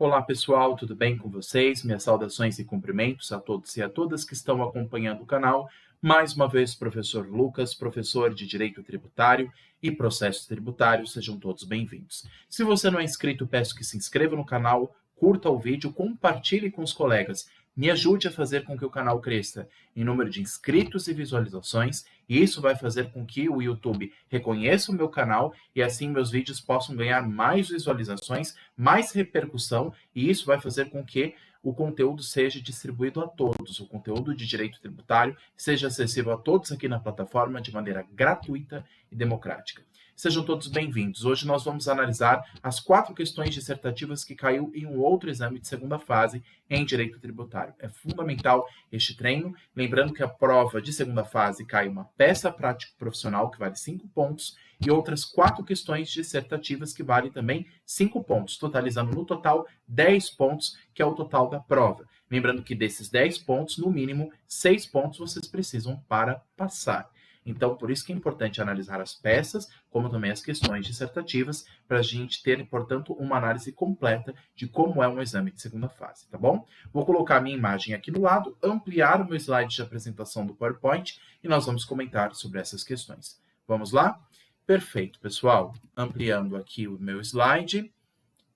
Olá pessoal, tudo bem com vocês? Minhas saudações e cumprimentos a todos e a todas que estão acompanhando o canal. Mais uma vez, professor Lucas, professor de Direito Tributário e Processo Tributário, sejam todos bem-vindos. Se você não é inscrito, peço que se inscreva no canal, curta o vídeo, compartilhe com os colegas. Me ajude a fazer com que o canal cresça em número de inscritos e visualizações, e isso vai fazer com que o YouTube reconheça o meu canal e assim meus vídeos possam ganhar mais visualizações, mais repercussão, e isso vai fazer com que o conteúdo seja distribuído a todos, o conteúdo de direito tributário seja acessível a todos aqui na plataforma de maneira gratuita e democrática. Sejam todos bem-vindos. Hoje nós vamos analisar as 4 questões dissertativas que caiu em um outro exame de segunda fase em Direito Tributário. É fundamental este treino, lembrando que a prova de segunda fase cai uma peça prática profissional que vale 5 pontos e outras 4 questões dissertativas que valem também 5 pontos, totalizando no total 10 pontos, que é o total da prova. Lembrando que desses 10 pontos, no mínimo 6 pontos vocês precisam para passar. Então, por isso que é importante analisar as peças, como também as questões dissertativas, para a gente ter, portanto, uma análise completa de como é um exame de segunda fase, tá bom? Vou colocar a minha imagem aqui do lado, ampliar o meu slide de apresentação do PowerPoint e nós vamos comentar sobre essas questões. Vamos lá? Perfeito, pessoal. Ampliando aqui o meu slide,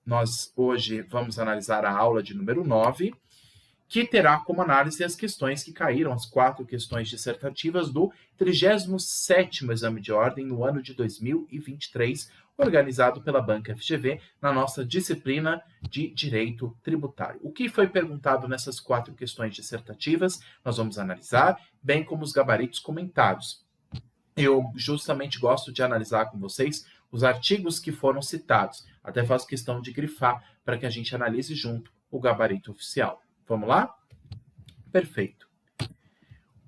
nós hoje vamos analisar a aula de número 9, que terá como análise as questões que caíram, as 4 questões dissertativas do 37º Exame de Ordem no ano de 2023, organizado pela Banca FGV na nossa disciplina de Direito Tributário. O que foi perguntado nessas 4 questões dissertativas, nós vamos analisar, bem como os gabaritos comentados. Eu justamente gosto de analisar com vocês os artigos que foram citados, até faço questão de grifar para que a gente analise junto o gabarito oficial. Vamos lá? Perfeito.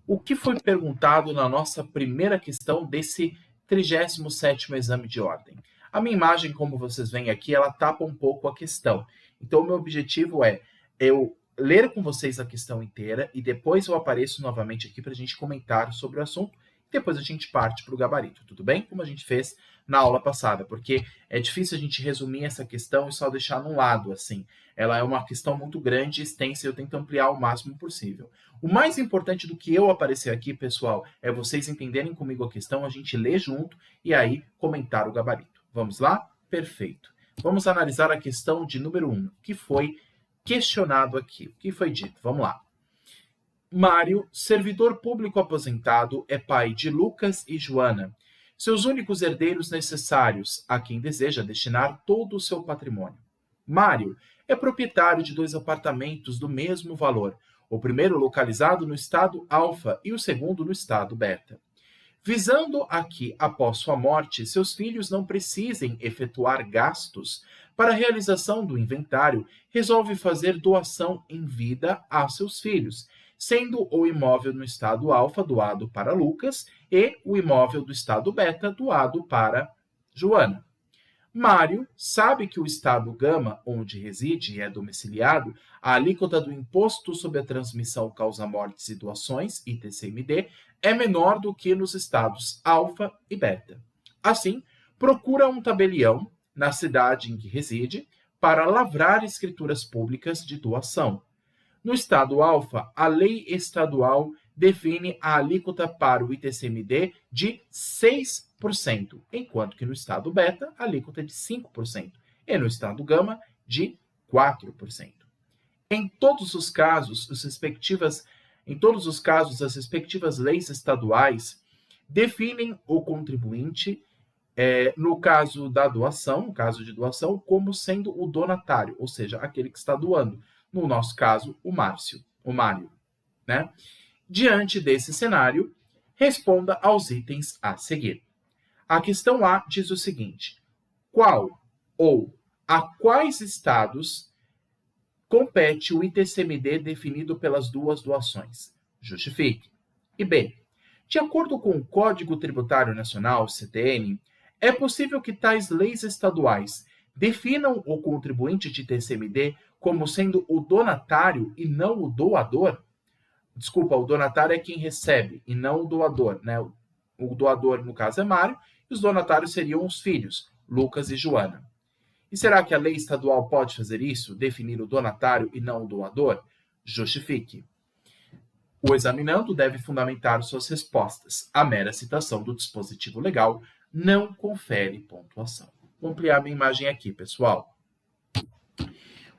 O que foi perguntado na nossa primeira questão desse 37º Exame de Ordem? A minha imagem, como vocês veem aqui, ela tapa um pouco a questão. Então, o meu objetivo é eu ler com vocês a questão inteira e depois eu apareço novamente aqui para a gente comentar sobre o assunto. Depois a gente parte para o gabarito, tudo bem? Como a gente fez na aula passada, porque é difícil a gente resumir essa questão e só deixar num lado, assim. Ela é uma questão muito grande, extensa, e eu tento ampliar o máximo possível. O mais importante do que eu aparecer aqui, pessoal, é vocês entenderem comigo a questão, a gente ler junto e aí comentar o gabarito. Vamos lá? Perfeito. Vamos analisar a questão de número 1, que foi questionado aqui. O que foi dito? Vamos lá. Mário, servidor público aposentado, é pai de Lucas e Joana, seus únicos herdeiros necessários, a quem deseja destinar todo o seu patrimônio. Mário é proprietário de 2 apartamentos do mesmo valor, o primeiro localizado no estado Alfa e o segundo no estado Beta. Visando a que, após sua morte, seus filhos não precisem efetuar gastos para a realização do inventário, resolve fazer doação em vida a seus filhos, sendo o imóvel no estado Alfa doado para Lucas e o imóvel do estado Beta doado para Joana. Mário sabe que o estado Gama, onde reside e é domiciliado, a alíquota do Imposto sobre a Transmissão Causa-Mortes e Doações, ITCMD, é menor do que nos estados Alfa e Beta. Assim, procura um tabelião na cidade em que reside para lavrar escrituras públicas de doação. No estado Alfa, a lei estadual define a alíquota para o ITCMD de 6%, enquanto que no estado Beta, a alíquota é de 5%, e no estado Gama, de 4%. Em todos os casos, as respectivas leis estaduais definem o contribuinte, no caso da doação, no caso de doação, como sendo o donatário, ou seja, aquele que está doando. No nosso caso, o Mário, né? Diante desse cenário, responda aos itens a seguir. A questão A diz o seguinte: qual ou a quais estados compete o ITCMD definido pelas 2 doações? Justifique. E B, de acordo com o Código Tributário Nacional, CTN, é possível que tais leis estaduais definam o contribuinte de ITCMD como sendo o donatário e não o doador? Desculpa, o donatário é quem recebe e não o doador, né? O doador, no caso, é Mário, e os donatários seriam os filhos, Lucas e Joana. E será que a lei estadual pode fazer isso? Definir o donatário e não o doador? Justifique. O examinando deve fundamentar suas respostas. A mera citação do dispositivo legal não confere pontuação. Vou ampliar minha imagem aqui, pessoal.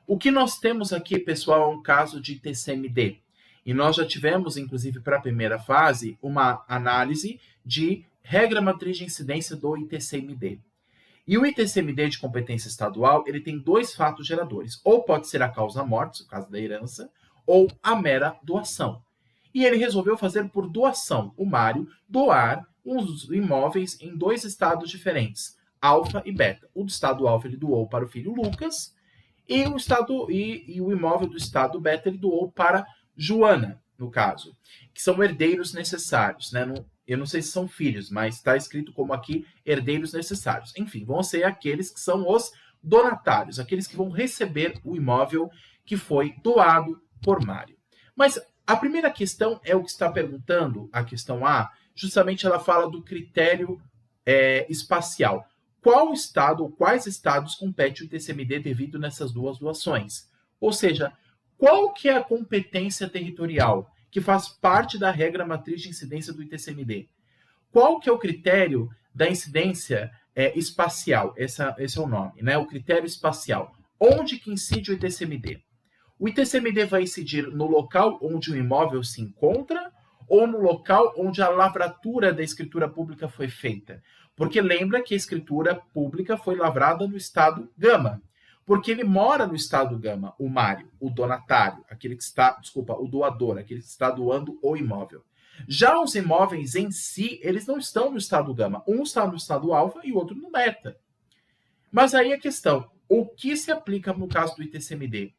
O que nós temos aqui, pessoal, é um caso de TCMD. E nós já tivemos, inclusive, para a primeira fase, uma análise de regra matriz de incidência do ITCMD. E o ITCMD de competência estadual, ele tem dois fatos geradores. Ou pode ser a causa-morte, no caso da herança, ou a mera doação. E ele resolveu fazer por doação, o Mário doar os imóveis em dois estados diferentes, alfa e beta. O do estado alfa ele doou para o filho Lucas, e o imóvel do estado beta ele doou para Joana, no caso, que são herdeiros necessários, né? Eu não sei se são filhos, mas está escrito como aqui herdeiros necessários. Enfim, vão ser aqueles que são os donatários, aqueles que vão receber o imóvel que foi doado por Mário. Mas a primeira questão é o que está perguntando, a questão A, justamente ela fala do critério espacial. Qual estado ou quais estados compete o ITCMD devido nessas duas doações? Ou seja, qual que é a competência territorial que faz parte da regra matriz de incidência do ITCMD? Qual que é o critério da incidência espacial? Esse é o nome, né? O critério espacial. Onde que incide o ITCMD? O ITCMD vai incidir no local onde o imóvel se encontra ou no local onde a lavratura da escritura pública foi feita? Porque lembra que a escritura pública foi lavrada no estado Gama. Porque ele mora no estado Gama, o Mário, o donatário, o doador, aquele que está doando o imóvel. Já os imóveis em si, eles não estão no estado Gama. Um está no estado Alfa e o outro no Beta. Mas aí a questão, o que se aplica no caso do ITCMD?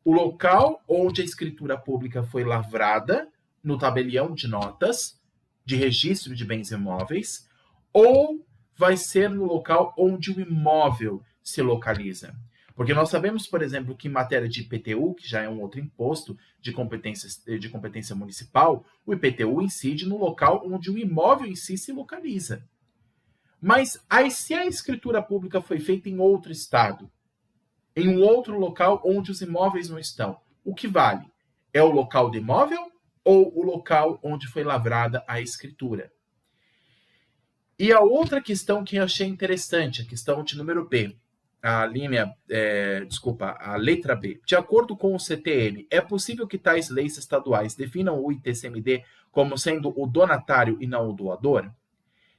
O local onde a escritura pública foi lavrada, no tabelião de notas, de registro de bens imóveis, ou vai ser no local onde o imóvel se localiza? Porque nós sabemos, por exemplo, que em matéria de IPTU, que já é um outro imposto de competência municipal, o IPTU incide no local onde o imóvel em si se localiza. Mas aí, se a escritura pública foi feita em outro estado, em um outro local onde os imóveis não estão, o que vale? É o local do imóvel ou o local onde foi lavrada a escritura? E a outra questão que eu achei interessante, a questão de número B, a letra B. De acordo com o CTN, é possível que tais leis estaduais definam o ITCMD como sendo o donatário e não o doador?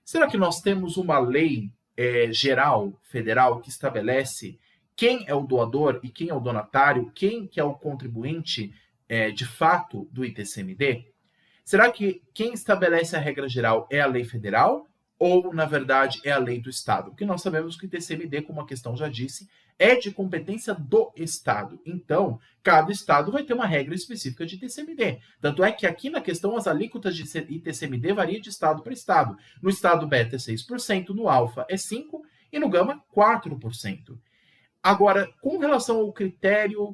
Será que nós temos uma lei geral, federal, que estabelece quem é o doador e quem é o donatário, quem que é o contribuinte de fato do ITCMD? Será que quem estabelece a regra geral é a lei federal ou, na verdade, é a lei do Estado? Porque nós sabemos que o ITCMD, como a questão já disse, é de competência do Estado. Então, cada Estado vai ter uma regra específica de ITCMD. Tanto é que aqui na questão as alíquotas de ITCMD variam de Estado para Estado. No Estado Beta é 6%, no Alfa é 5% e no Gama 4%. Agora, com relação ao critério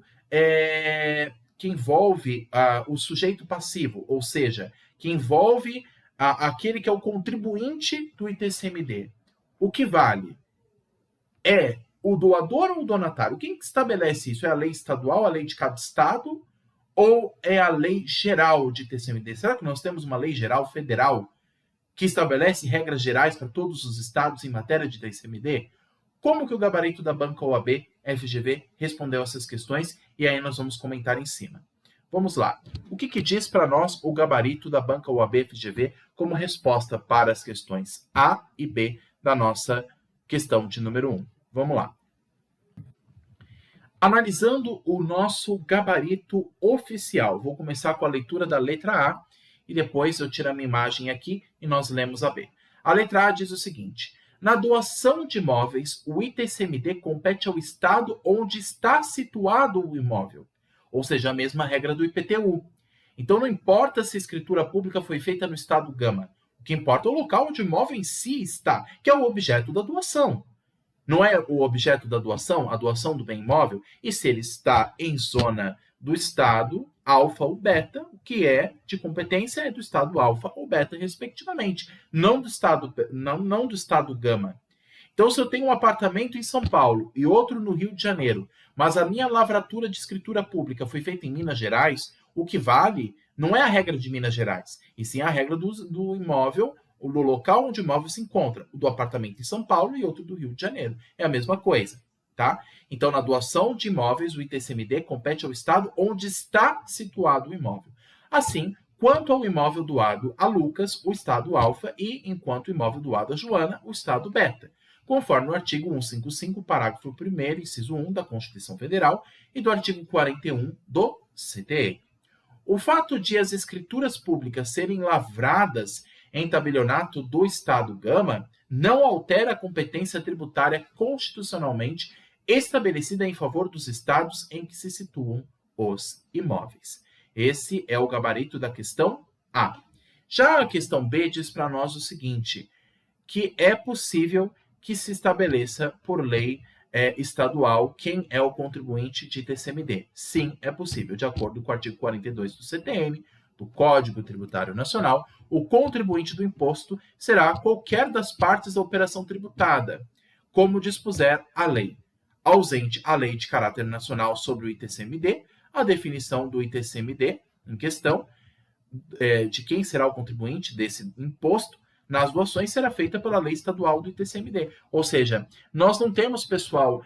que envolve o sujeito passivo, ou seja, que envolve aquele que é o contribuinte do ITCMD, o que vale? É o doador ou o donatário? Quem estabelece isso? É a lei estadual, a lei de cada estado, ou é a lei geral de ITCMD? Será que nós temos uma lei geral federal que estabelece regras gerais para todos os estados em matéria de ITCMD? Como que o gabarito da banca OAB FGV respondeu essas questões? E aí nós vamos comentar em cima. Vamos lá. O que diz para nós o gabarito da banca OAB FGV como resposta para as questões A e B da nossa questão de número 1? Vamos lá. Analisando o nosso gabarito oficial, vou começar com a leitura da letra A e depois eu tiro a minha imagem aqui e nós lemos a B. A letra A diz o seguinte: na doação de imóveis, o ITCMD compete ao estado onde está situado o imóvel, ou seja, a mesma regra do IPTU. Então, não importa se a escritura pública foi feita no estado Gama, o que importa é o local onde o imóvel em si está, que é o objeto da doação. Não é o objeto da doação, a doação do bem imóvel, e se ele está em zona do estado alfa ou beta, o que é de competência é do estado alfa ou beta, respectivamente, não do estado Gama. Então, se eu tenho um apartamento em São Paulo e outro no Rio de Janeiro, mas a minha lavratura de escritura pública foi feita em Minas Gerais, o que vale não é a regra de Minas Gerais, e sim a regra do imóvel, do local onde o imóvel se encontra, o do apartamento em São Paulo e outro do Rio de Janeiro. É a mesma coisa, tá? Então, na doação de imóveis, o ITCMD compete ao estado onde está situado o imóvel. Assim, quanto ao imóvel doado a Lucas, o estado alfa, e enquanto o imóvel doado a Joana, o estado beta, conforme o artigo 155, parágrafo 1º, inciso 1 da Constituição Federal e do artigo 41 do CTE. O fato de as escrituras públicas serem lavradas em tabelionato do Estado Gama não altera a competência tributária constitucionalmente estabelecida em favor dos estados em que se situam os imóveis. Esse é o gabarito da questão A. Já a questão B diz para nós o seguinte, que é possível que se estabeleça por lei estadual quem é o contribuinte de ITCMD. Sim, é possível. De acordo com o artigo 42 do CTN, do Código Tributário Nacional, o contribuinte do imposto será qualquer das partes da operação tributada, como dispuser a lei. Ausente a lei de caráter nacional sobre o ITCMD, a definição do ITCMD em questão, de quem será o contribuinte desse imposto, nas doações será feita pela lei estadual do ITCMD. Ou seja, nós não temos, pessoal,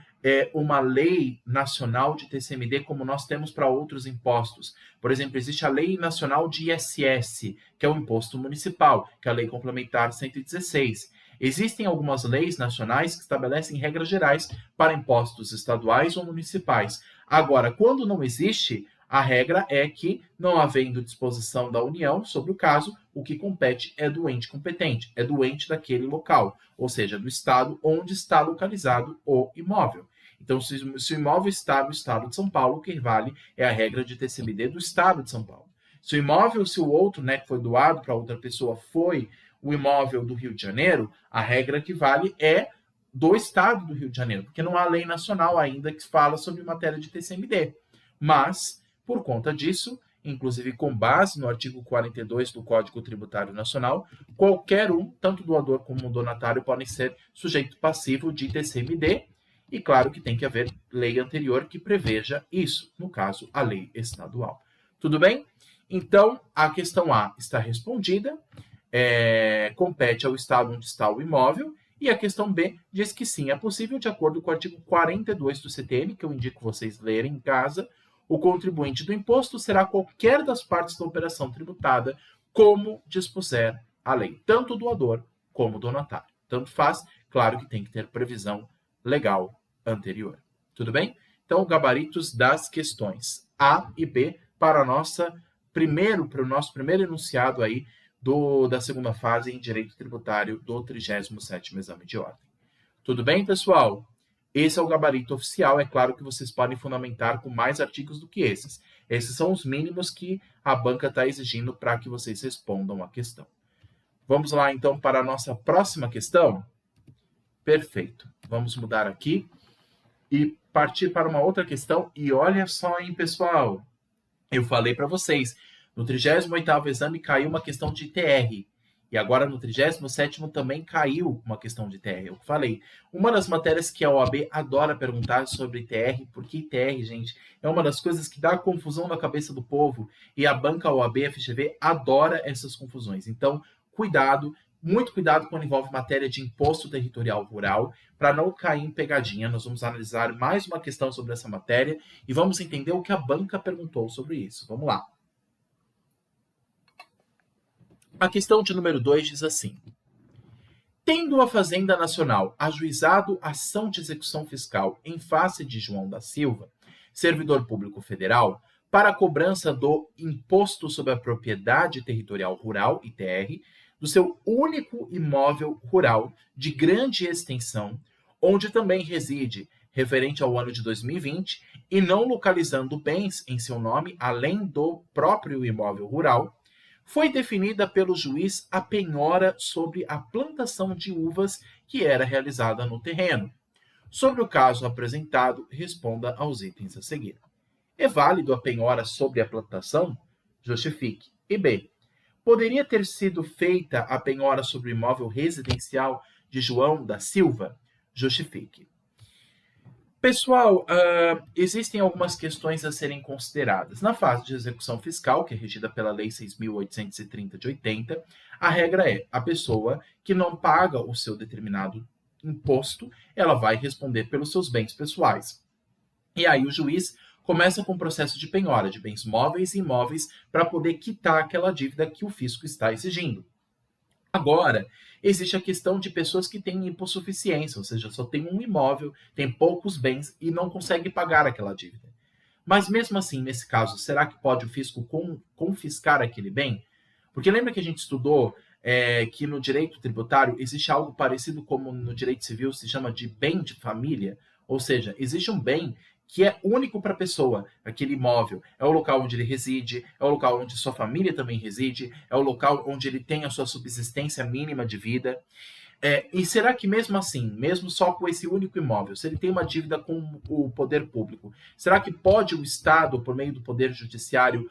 uma lei nacional de ITCMD como nós temos para outros impostos. Por exemplo, existe a lei nacional de ISS, que é o imposto municipal, que é a lei complementar 116. Existem algumas leis nacionais que estabelecem regras gerais para impostos estaduais ou municipais. Agora, quando não existe, a regra é que, não havendo disposição da União sobre o caso, o que compete é do ente competente, é do ente daquele local, ou seja, do estado onde está localizado o imóvel. Então, se o imóvel está no estado de São Paulo, o que vale é a regra de ITCMD do estado de São Paulo. Se o imóvel, se o outro, que foi doado para outra pessoa, foi o imóvel do Rio de Janeiro, a regra que vale é do estado do Rio de Janeiro, porque não há lei nacional ainda que fala sobre matéria de ITCMD. Mas, por conta disso, inclusive com base no artigo 42 do Código Tributário Nacional, qualquer um, tanto doador como donatário, podem ser sujeito passivo de ITCMD, e claro que tem que haver lei anterior que preveja isso, no caso, a lei estadual. Tudo bem? Então, a questão A está respondida, compete ao estado onde está o imóvel, e a questão B diz que sim, é possível, de acordo com o artigo 42 do CTN, que eu indico vocês lerem em casa, o contribuinte do imposto será qualquer das partes da operação tributada, como dispuser a lei, tanto o doador como o donatário. Tanto faz, claro que tem que ter previsão legal anterior. Tudo bem? Então, gabaritos das questões A e B para o nosso primeiro enunciado aí da segunda fase em Direito Tributário do 37º Exame de Ordem. Tudo bem, pessoal? Esse é o gabarito oficial, é claro que vocês podem fundamentar com mais artigos do que esses. Esses são os mínimos que a banca está exigindo para que vocês respondam a questão. Vamos lá, então, para a nossa próxima questão? Perfeito. Vamos mudar aqui e partir para uma outra questão. E olha só, hein, pessoal? Eu falei para vocês, no 38º exame caiu uma questão de ITR. E agora no 37º também caiu uma questão de ITR. Eu falei, uma das matérias que a OAB adora perguntar sobre ITR, porque ITR, gente, é uma das coisas que dá confusão na cabeça do povo, e a banca OAB, FGV, adora essas confusões. Então, cuidado, muito cuidado quando envolve matéria de imposto territorial rural, para não cair em pegadinha. Nós vamos analisar mais uma questão sobre essa matéria e vamos entender o que a banca perguntou sobre isso. Vamos lá. A questão de número 2 diz assim: tendo a Fazenda Nacional ajuizado ação de execução fiscal em face de João da Silva, servidor público federal, para a cobrança do Imposto sobre a Propriedade Territorial Rural, ITR, do seu único imóvel rural de grande extensão, onde também reside, referente ao ano de 2020, e não localizando bens em seu nome além do próprio imóvel rural, foi definida pelo juiz a penhora sobre a plantação de uvas que era realizada no terreno. Sobre o caso apresentado, responda aos itens a seguir. É válido a penhora sobre a plantação? Justifique. E B. Poderia ter sido feita a penhora sobre o imóvel residencial de João da Silva? justifique. Pessoal, existem algumas questões a serem consideradas. Na fase de execução fiscal, que é regida pela Lei 6.830 de 80, a regra é a pessoa que não paga o seu determinado imposto, ela vai responder pelos seus bens pessoais. E aí o juiz começa com o processo de penhora de bens móveis e imóveis para poder quitar aquela dívida que o fisco está exigindo. Agora, existe a questão de pessoas que têm hipossuficiência, ou seja, só tem um imóvel, tem poucos bens e não consegue pagar aquela dívida. Mas mesmo assim, nesse caso, será que pode o fisco confiscar aquele bem? Porque lembra que a gente estudou que no direito tributário existe algo parecido como no direito civil se chama de bem de família? Ou seja, existe um bem que é único para a pessoa, aquele imóvel. É o local onde ele reside, é o local onde sua família também reside, é o local onde ele tem a sua subsistência mínima de vida. E será que mesmo assim, mesmo só com esse único imóvel, se ele tem uma dívida com o poder público, será que pode o Estado, por meio do Poder Judiciário,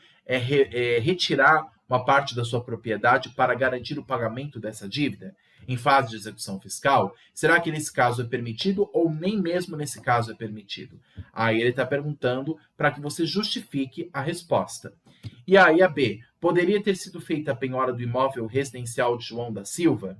retirar uma parte da sua propriedade para garantir o pagamento dessa dívida em fase de execução fiscal? Será que nesse caso é permitido ou nem mesmo nesse caso é permitido? Aí ele está perguntando para que você justifique a resposta. E aí a B, poderia ter sido feita a penhora do imóvel residencial de João da Silva?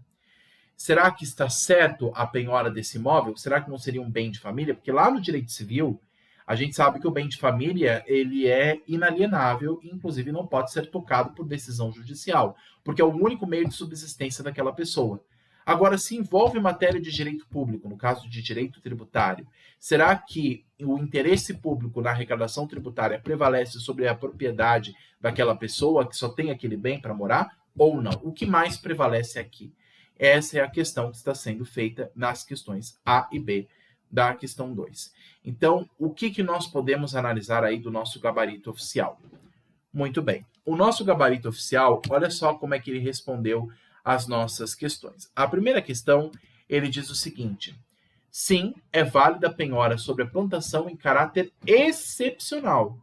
Será que está certo a penhora desse imóvel? Será que não seria um bem de família? Porque lá no direito civil, a gente sabe que o bem de família ele é inalienável e, inclusive, não pode ser tocado por decisão judicial, porque é o único meio de subsistência daquela pessoa. Agora, se envolve matéria de direito público, no caso de direito tributário, será que o interesse público na arrecadação tributária prevalece sobre a propriedade daquela pessoa que só tem aquele bem para morar ou não? O que mais prevalece aqui? Essa é a questão que está sendo feita nas questões A e B da questão 2. Então, o que nós podemos analisar aí do nosso gabarito oficial? Muito bem. O nosso gabarito oficial, olha só como é que ele respondeu as nossas questões. A primeira questão, ele diz o seguinte: sim, é válida a penhora sobre a plantação em caráter excepcional.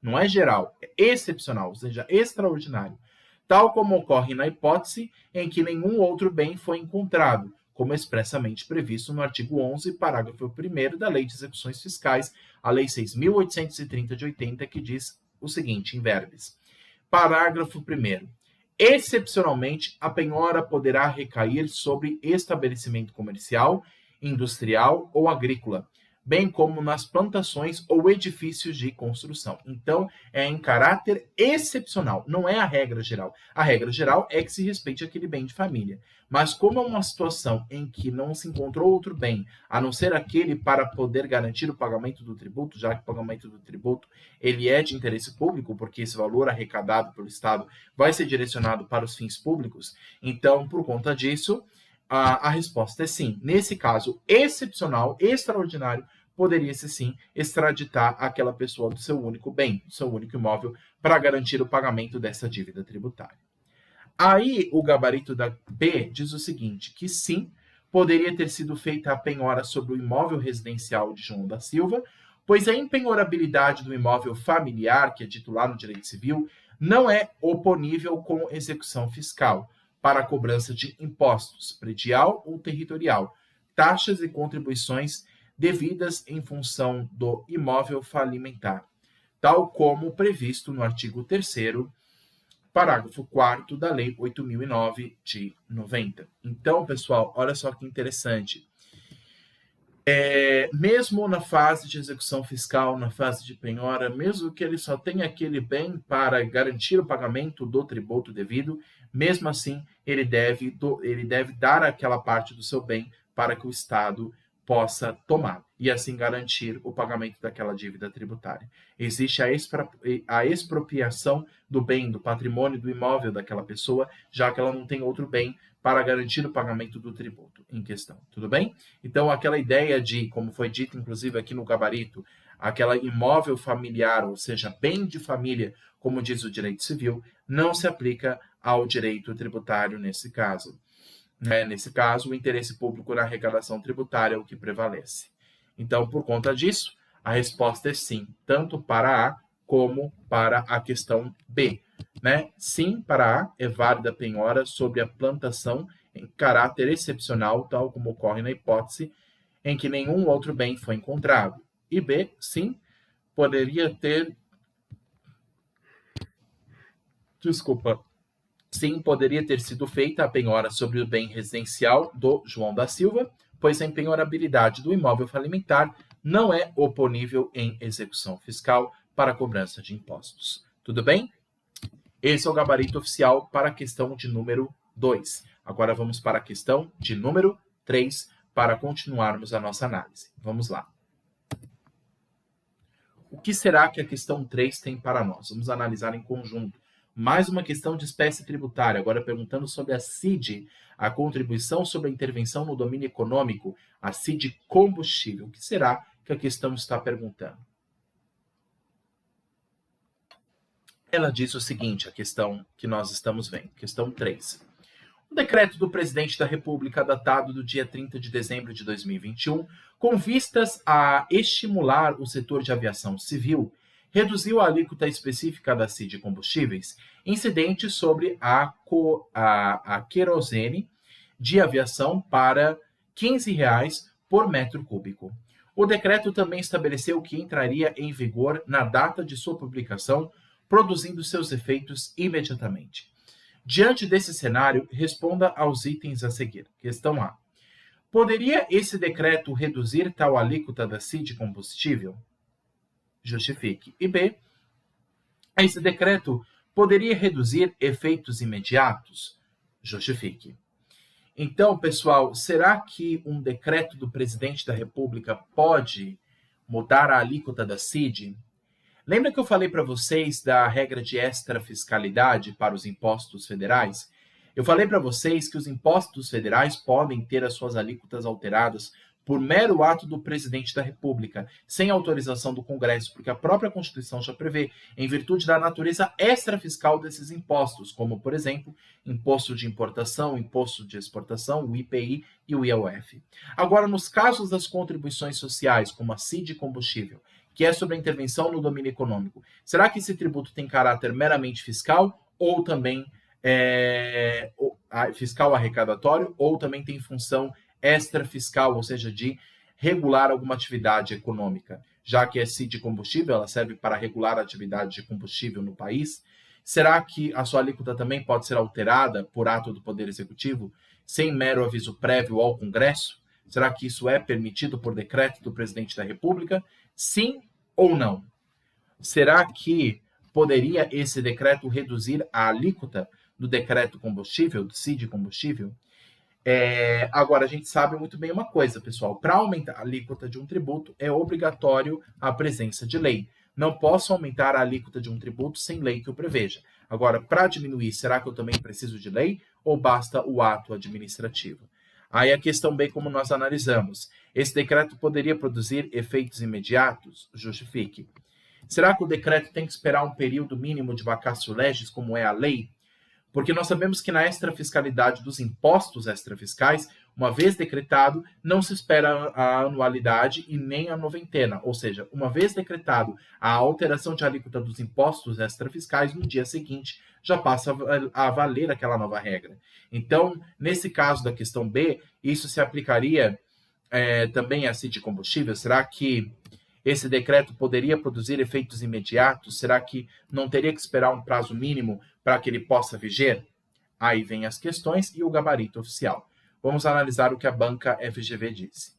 Não é geral, é excepcional, ou seja, extraordinário. Tal como ocorre na hipótese em que nenhum outro bem foi encontrado, como expressamente previsto no artigo 11, parágrafo 1º da Lei de Execuções Fiscais, a Lei 6.830 de 80, que diz o seguinte, em verbis. Parágrafo 1º. Excepcionalmente, a penhora poderá recair sobre estabelecimento comercial, industrial ou agrícola, bem como nas plantações ou edifícios de construção. Então, é em caráter excepcional, não é a regra geral. A regra geral é que se respeite aquele bem de família. Mas como é uma situação em que não se encontrou outro bem, a não ser aquele para poder garantir o pagamento do tributo, já que o pagamento do tributo ele é de interesse público, porque esse valor arrecadado pelo Estado vai ser direcionado para os fins públicos, então, por conta disso, a resposta é sim. Nesse caso excepcional, extraordinário, poderia-se sim extraditar aquela pessoa do seu único bem, do seu único imóvel, para garantir o pagamento dessa dívida tributária. Aí o gabarito da B diz o seguinte, que sim, poderia ter sido feita a penhora sobre o imóvel residencial de João da Silva, pois a impenhorabilidade do imóvel familiar, que é dito lá no direito civil, não é oponível com execução fiscal, para a cobrança de impostos, predial ou territorial, taxas e contribuições devidas em função do imóvel falimentar, tal como previsto no artigo 3º, parágrafo 4º da Lei 8.009 de 90. Então, pessoal, olha só que interessante. Mesmo na fase de execução fiscal, na fase de penhora, mesmo que ele só tenha aquele bem para garantir o pagamento do tributo devido, mesmo assim, ele deve dar aquela parte do seu bem para que o Estado possa tomar e assim garantir o pagamento daquela dívida tributária. Existe a expropriação do bem, do patrimônio, do imóvel daquela pessoa, já que ela não tem outro bem para garantir o pagamento do tributo em questão. Tudo bem? Então, aquela ideia de, como foi dito inclusive aqui no gabarito, aquela imóvel familiar, ou seja, bem de família, como diz o direito civil, não se aplica ao direito tributário nesse caso. Nesse caso, o interesse público na arrecadação tributária é o que prevalece. Então, por conta disso, a resposta é sim, tanto para A como para a questão B. Sim, para A, é válida a penhora sobre a plantação em caráter excepcional, tal como ocorre na hipótese em que nenhum outro bem foi encontrado. E B, sim, poderia ter... Desculpa. Sim, poderia ter sido feita a penhora sobre o bem residencial do João da Silva, pois a penhorabilidade do imóvel falimentar não é oponível em execução fiscal para cobrança de impostos. Tudo bem? Esse é o gabarito oficial para a questão de número 2. Agora vamos para a questão de número 3 para continuarmos a nossa análise. Vamos lá. O que será que a questão 3 tem para nós? Vamos analisar em conjunto. Mais uma questão de espécie tributária, agora perguntando sobre a CID, a contribuição sobre a intervenção no domínio econômico, a CID combustível. O que será que a questão está perguntando? Ela diz o seguinte, a questão que nós estamos vendo, questão 3. O decreto do presidente da República, datado do dia 30 de dezembro de 2021, com vistas a estimular o setor de aviação civil, reduziu a alíquota específica da CID combustíveis incidente sobre a querosene de aviação para R$ 15 por metro cúbico. O decreto também estabeleceu que entraria em vigor na data de sua publicação, produzindo seus efeitos imediatamente. Diante desse cenário, responda aos itens a seguir. Questão A. Poderia esse decreto reduzir tal alíquota da CID combustível? Justifique. E B. Esse decreto poderia reduzir efeitos imediatos? Justifique. Então, pessoal, será que um decreto do presidente da República pode mudar a alíquota da CID? Lembra que eu falei para vocês da regra de extrafiscalidade para os impostos federais? Eu falei para vocês que os impostos federais podem ter as suas alíquotas alteradas por mero ato do presidente da República, sem autorização do Congresso, porque a própria Constituição já prevê, em virtude da natureza extrafiscal desses impostos, como, por exemplo, imposto de importação, imposto de exportação, o IPI e o IOF. Agora, nos casos das contribuições sociais, como a CID combustível, que é sobre a intervenção no domínio econômico, será que esse tributo tem caráter meramente fiscal ou também fiscal arrecadatório, ou também tem função extrafiscal, ou seja, de regular alguma atividade econômica? Já que a CID combustível, ela serve para regular a atividade de combustível no país, será que a sua alíquota também pode ser alterada por ato do Poder Executivo, sem mero aviso prévio ao Congresso? Será que isso é permitido por decreto do presidente da República? Sim ou não? Será que poderia esse decreto reduzir a alíquota do decreto combustível, do CID combustível? Agora, a gente sabe muito bem uma coisa, pessoal. Para aumentar a alíquota de um tributo, é obrigatório a presença de lei. Não posso aumentar a alíquota de um tributo sem lei que o preveja. Agora, para diminuir, será que eu também preciso de lei ou basta o ato administrativo? Aí a questão B, como nós analisamos. Esse decreto poderia produzir efeitos imediatos? Justifique. Será que o decreto tem que esperar um período mínimo de vacatio legis, como é a lei? Porque nós sabemos que na extrafiscalidade dos impostos extrafiscais, uma vez decretado, não se espera a anualidade e nem a noventena. Ou seja, uma vez decretado a alteração de alíquota dos impostos extrafiscais, no dia seguinte já passa a valer aquela nova regra. Então, nesse caso da questão B, isso se aplicaria também a CID combustível? Será que esse decreto poderia produzir efeitos imediatos? Será que não teria que esperar um prazo mínimo para que ele possa viger? Aí vem as questões e o gabarito oficial. Vamos analisar o que a banca FGV disse.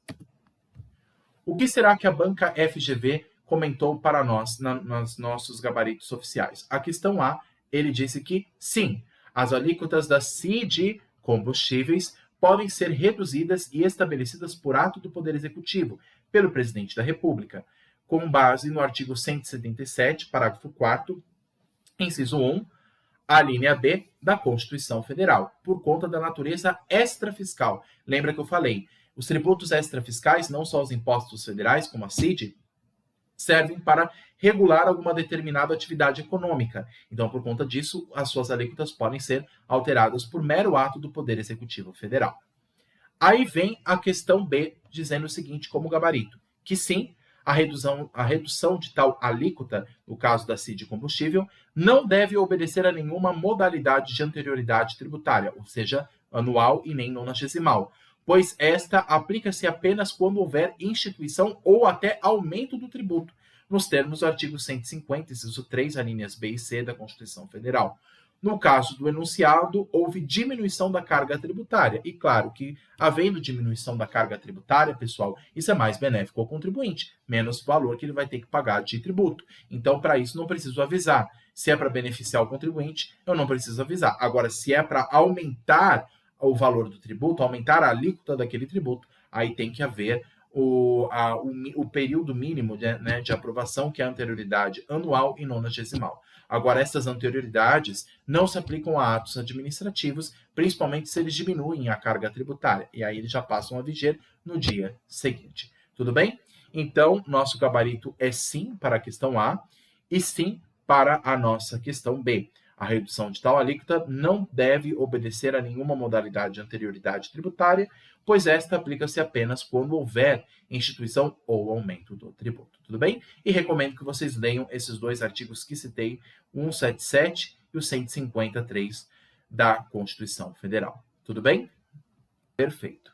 O que será que a banca FGV comentou para nós nos nossos gabaritos oficiais? A questão A, ele disse que sim, as alíquotas da CID combustíveis podem ser reduzidas e estabelecidas por ato do Poder Executivo, pelo Presidente da República, com base no artigo 177, parágrafo 4º, inciso 1, a linha B da Constituição Federal, por conta da natureza extrafiscal. Lembra que eu falei, os tributos extrafiscais, não só os impostos federais, como a CID, servem para regular alguma determinada atividade econômica. Então, por conta disso, as suas alíquotas podem ser alteradas por mero ato do Poder Executivo Federal. Aí vem a questão B, dizendo o seguinte como gabarito, que sim, a redução de tal alíquota, no caso da CID combustível, não deve obedecer a nenhuma modalidade de anterioridade tributária, ou seja, anual e nem nonagesimal, pois esta aplica-se apenas quando houver instituição ou até aumento do tributo, nos termos do artigo 150, inciso 3, alíneas B e C da Constituição Federal. No caso do enunciado, houve diminuição da carga tributária. E claro que, havendo diminuição da carga tributária, pessoal, isso é mais benéfico ao contribuinte, menos valor que ele vai ter que pagar de tributo. Então, para isso, não preciso avisar. Se é para beneficiar o contribuinte, eu não preciso avisar. Agora, se é para aumentar o valor do tributo, aumentar a alíquota daquele tributo, aí tem que haver o período mínimo de aprovação, que é a anterioridade anual e nonagesimal. Agora, essas anterioridades não se aplicam a atos administrativos, principalmente se eles diminuem a carga tributária, e aí eles já passam a viger no dia seguinte. Tudo bem? Então, nosso gabarito é sim para a questão A e sim para a nossa questão B. A redução de tal alíquota não deve obedecer a nenhuma modalidade de anterioridade tributária, pois esta aplica-se apenas quando houver instituição ou aumento do tributo. Tudo bem? E recomendo que vocês leiam esses dois artigos que citei, o 177 e o 153 da Constituição Federal. Tudo bem? Perfeito.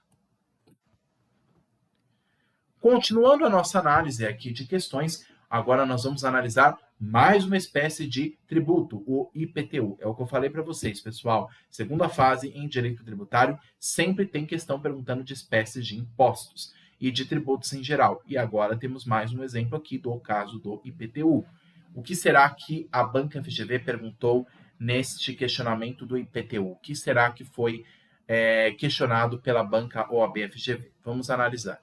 Continuando a nossa análise aqui de questões, agora nós vamos analisar mais uma espécie de tributo, o IPTU. É o que eu falei para vocês, pessoal. Segunda fase em direito tributário, sempre tem questão perguntando de espécies de impostos e de tributos em geral. E agora temos mais um exemplo aqui do caso do IPTU. O que será que a Banca FGV perguntou neste questionamento do IPTU? O que será que foi questionado pela Banca OAB FGV? Vamos analisar.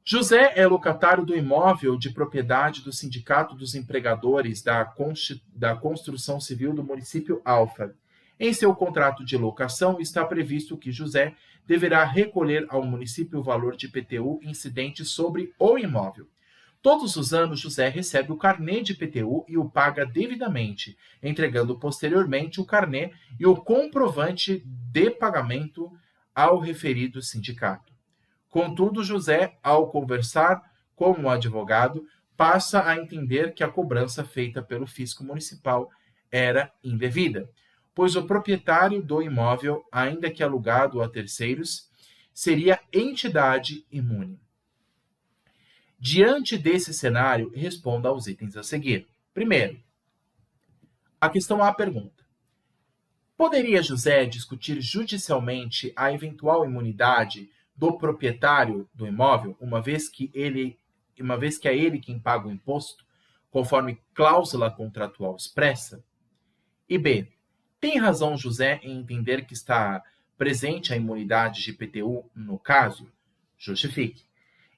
José é locatário do imóvel de propriedade do Sindicato dos Empregadores da Construção Civil do município Alfa. Em seu contrato de locação está previsto que José deverá recolher ao município o valor de IPTU incidente sobre o imóvel. Todos os anos, José recebe o carnê de IPTU e o paga devidamente, entregando posteriormente o carnê e o comprovante de pagamento ao referido sindicato. Contudo, José, ao conversar com o advogado, passa a entender que a cobrança feita pelo fisco municipal era indevida, pois o proprietário do imóvel, ainda que alugado a terceiros, seria entidade imune. Diante desse cenário, responda aos itens a seguir. Primeiro, a questão A pergunta: poderia José discutir judicialmente a eventual imunidade do proprietário do imóvel, uma vez que é ele quem paga o imposto, conforme cláusula contratual expressa? E B, tem razão José em entender que está presente a imunidade de IPTU no caso? Justifique.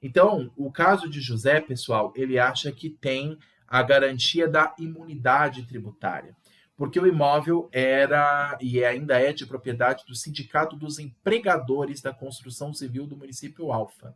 Então, o caso de José, pessoal, ele acha que tem a garantia da imunidade tributária, porque o imóvel era e ainda é de propriedade do Sindicato dos Empregadores da Construção Civil do município Alfa.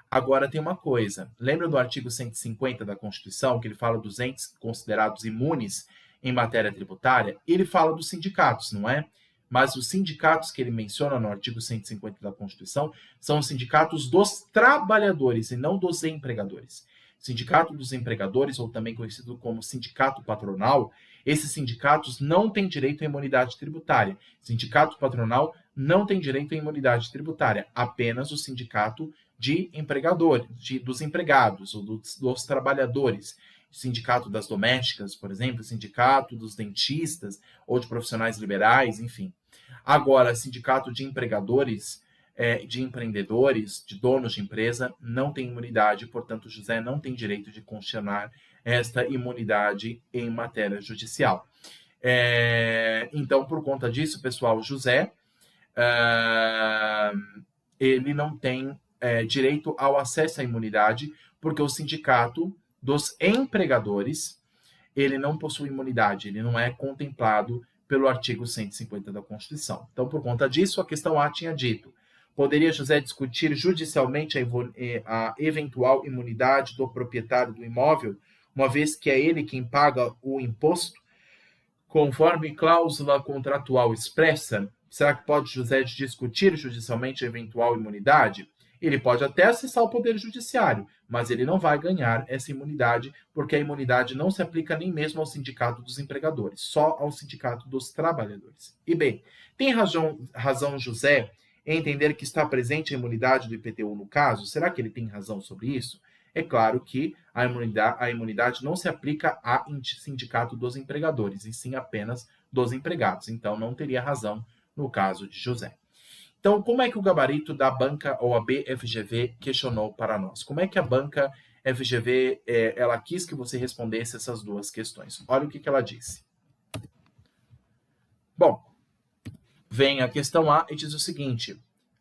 Agora tem uma coisa, lembra do artigo 150 da Constituição, que ele fala dos entes considerados imunes em matéria tributária? Ele fala dos sindicatos, não é? Mas os sindicatos que ele menciona no artigo 150 da Constituição são os sindicatos dos trabalhadores e não dos empregadores. Sindicato dos Empregadores, ou também conhecido como sindicato patronal, esses sindicatos não têm direito à imunidade tributária. Sindicato patronal não tem direito à imunidade tributária, apenas o sindicato de empregadores, dos empregados ou dos trabalhadores. Sindicato das domésticas, por exemplo, sindicato dos dentistas ou de profissionais liberais, enfim. Agora, sindicato de empregadores, de empreendedores, de donos de empresa, não tem imunidade, portanto, José não tem direito de questionar esta imunidade em matéria judicial. Então, por conta disso, pessoal, José, ele não tem direito ao acesso à imunidade, porque o sindicato dos empregadores, ele não possui imunidade, ele não é contemplado pelo artigo 150 da Constituição. Então, por conta disso, a questão A tinha dito: poderia José discutir judicialmente a eventual imunidade do proprietário do imóvel, uma vez que é ele quem paga o imposto, conforme cláusula contratual expressa? Será que pode José discutir judicialmente a eventual imunidade? Ele pode até acessar o Poder Judiciário, mas ele não vai ganhar essa imunidade, porque a imunidade não se aplica nem mesmo ao Sindicato dos Empregadores, só ao Sindicato dos Trabalhadores. E bem, tem razão José entender que está presente a imunidade do IPTU no caso? Será que ele tem razão sobre isso? É claro que a imunidade não se aplica a sindicato dos empregadores, e sim apenas dos empregados. Então, não teria razão no caso de José. Então, como é que o gabarito da banca OAB FGV questionou para nós? Como é que a banca FGV ela quis que você respondesse essas duas questões? Olha o que ela disse. Bom, vem a questão A e diz o seguinte: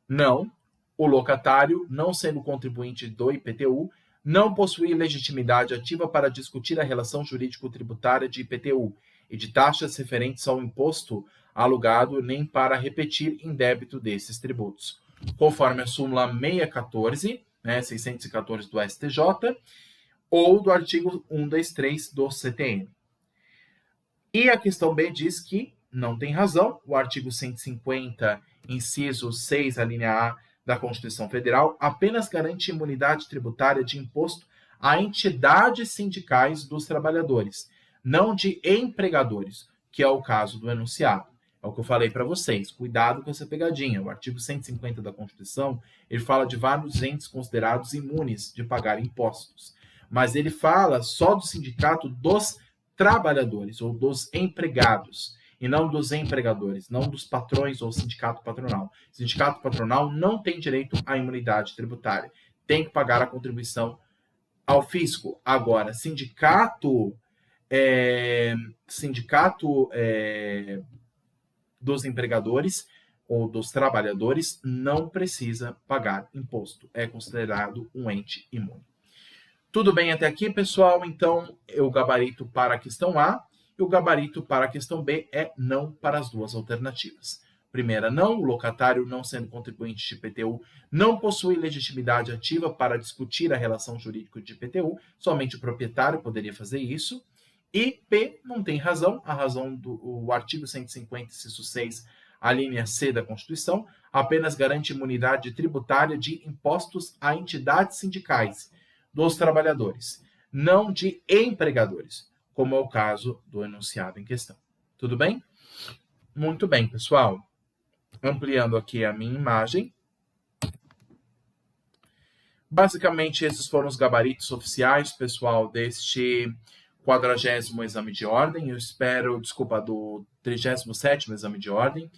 não, o locatário, não sendo contribuinte do IPTU, não possui legitimidade ativa para discutir a relação jurídico-tributária de IPTU e de taxas referentes ao imposto alugado, nem para repetir em débito desses tributos, conforme a súmula 614, 614 do STJ, ou do artigo 123 do CTN. E a questão B diz que não tem razão, o artigo 150, inciso 6, a linha A da Constituição Federal, apenas garante imunidade tributária de imposto a entidades sindicais dos trabalhadores, não de empregadores, que é o caso do enunciado. É o que eu falei para vocês, cuidado com essa pegadinha. O artigo 150 da Constituição, ele fala de vários entes considerados imunes de pagar impostos, mas ele fala só do sindicato dos trabalhadores ou dos empregados, e não dos empregadores, não dos patrões ou sindicato patronal. Sindicato patronal não tem direito à imunidade tributária, tem que pagar a contribuição ao fisco. Agora, sindicato dos empregadores ou dos trabalhadores não precisa pagar imposto, é considerado um ente imune. Tudo bem até aqui, pessoal? Então, o gabarito para a questão A e o gabarito para a questão B é não para as duas alternativas. Primeira, não, o locatário, não sendo contribuinte de IPTU, não possui legitimidade ativa para discutir a relação jurídica de IPTU, somente o proprietário poderia fazer isso. E B, não tem razão, a razão do artigo 150, inciso 6, a linha C da Constituição, apenas garante imunidade tributária de impostos a entidades sindicais dos trabalhadores, não de empregadores, como é o caso do enunciado em questão. Tudo bem? Muito bem, pessoal. Ampliando aqui a minha imagem. Basicamente, esses foram os gabaritos oficiais, pessoal, deste 40º exame de ordem. Eu espero, do 37º exame de ordem,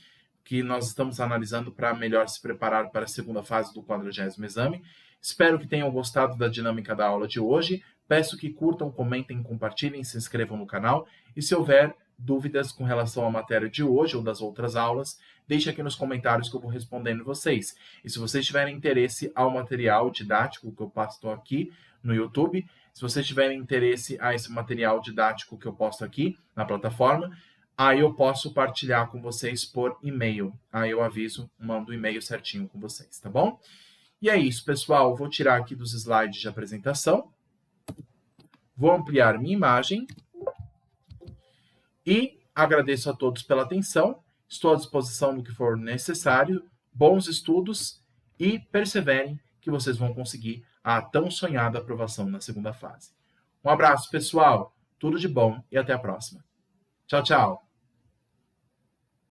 que nós estamos analisando para melhor se preparar para a segunda fase do 40º exame. Espero que tenham gostado da dinâmica da aula de hoje. Peço que curtam, comentem, compartilhem, se inscrevam no canal. E se houver dúvidas com relação à matéria de hoje ou das outras aulas, deixe aqui nos comentários que eu vou respondendo vocês. E se vocês tiverem interesse ao material didático que eu posto aqui no YouTube, se vocês tiverem interesse a esse material didático que eu posto aqui na plataforma, aí eu posso partilhar com vocês por e-mail. Aí eu aviso, mando o e-mail certinho com vocês, tá bom? E é isso, pessoal. Vou tirar aqui dos slides de apresentação. Vou ampliar minha imagem. E agradeço a todos pela atenção. Estou à disposição no que for necessário. Bons estudos e perseverem que vocês vão conseguir a tão sonhada aprovação na segunda fase. Um abraço, pessoal. Tudo de bom e até a próxima. Tchau, tchau.